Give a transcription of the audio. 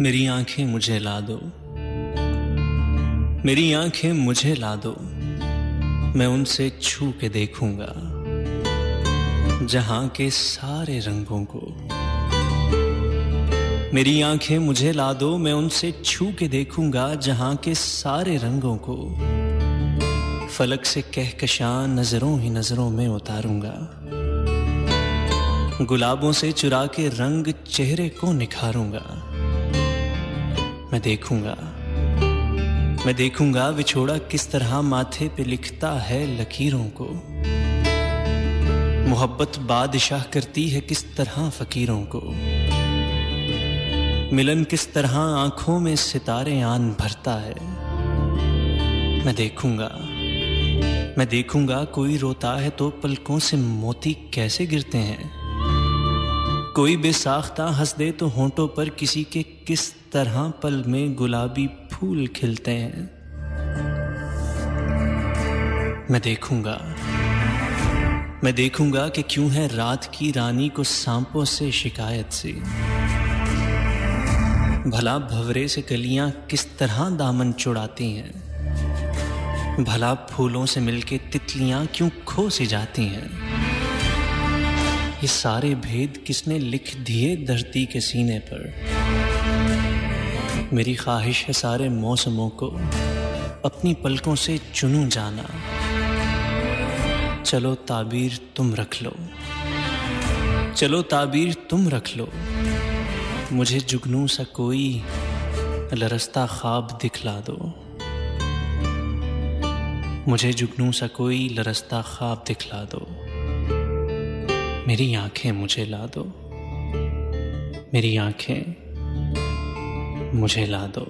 मेरी आंखें मुझे ला दो, मेरी आंखें मुझे ला दो, मैं उनसे छू के देखूंगा जहां के सारे रंगों को। मेरी आंखें मुझे ला दो, मैं उनसे छू के देखूंगा जहां के सारे रंगों को। फलक से कहकशां नजरों ही नजरों में उतारूंगा, गुलाबों से चुरा के रंग चेहरे को निखारूंगा। मैं देखूंगा विछोड़ा किस तरह माथे पे लिखता है लकीरों को। मोहब्बत बादशाह करती है किस तरह फकीरों को। मिलन किस तरह आंखों में सितारे आन भरता है। मैं देखूंगा कोई रोता है तो पलकों से मोती कैसे गिरते हैं। कोई बेसाख्ता हंस दे तो होंठों पर किसी के किस तरह पल में गुलाबी फूल खिलते हैं। मैं देखूंगा कि क्यों है रात की रानी को सांपों से शिकायत सी। भला भंवरे से कलियां किस तरह दामन चुड़ाती हैं। भला फूलों से मिलके तितलियां क्यों खो सी जाती हैं। ये सारे भेद किसने लिख दिए धरती के सीने पर। मेरी ख्वाहिश है सारे मौसमों को अपनी पलकों से चुनूं जाना। चलो ताबीर तुम रख लो, चलो ताबीर तुम रख लो, मुझे जुगनू सा कोई लरसता ख्वाब दिखला दो। मुझे जुगनू सा कोई लरसता ख्वाब दिखला दो। मेरी आंखें मुझे ला दो, मेरी आंखें मुझे ला दो।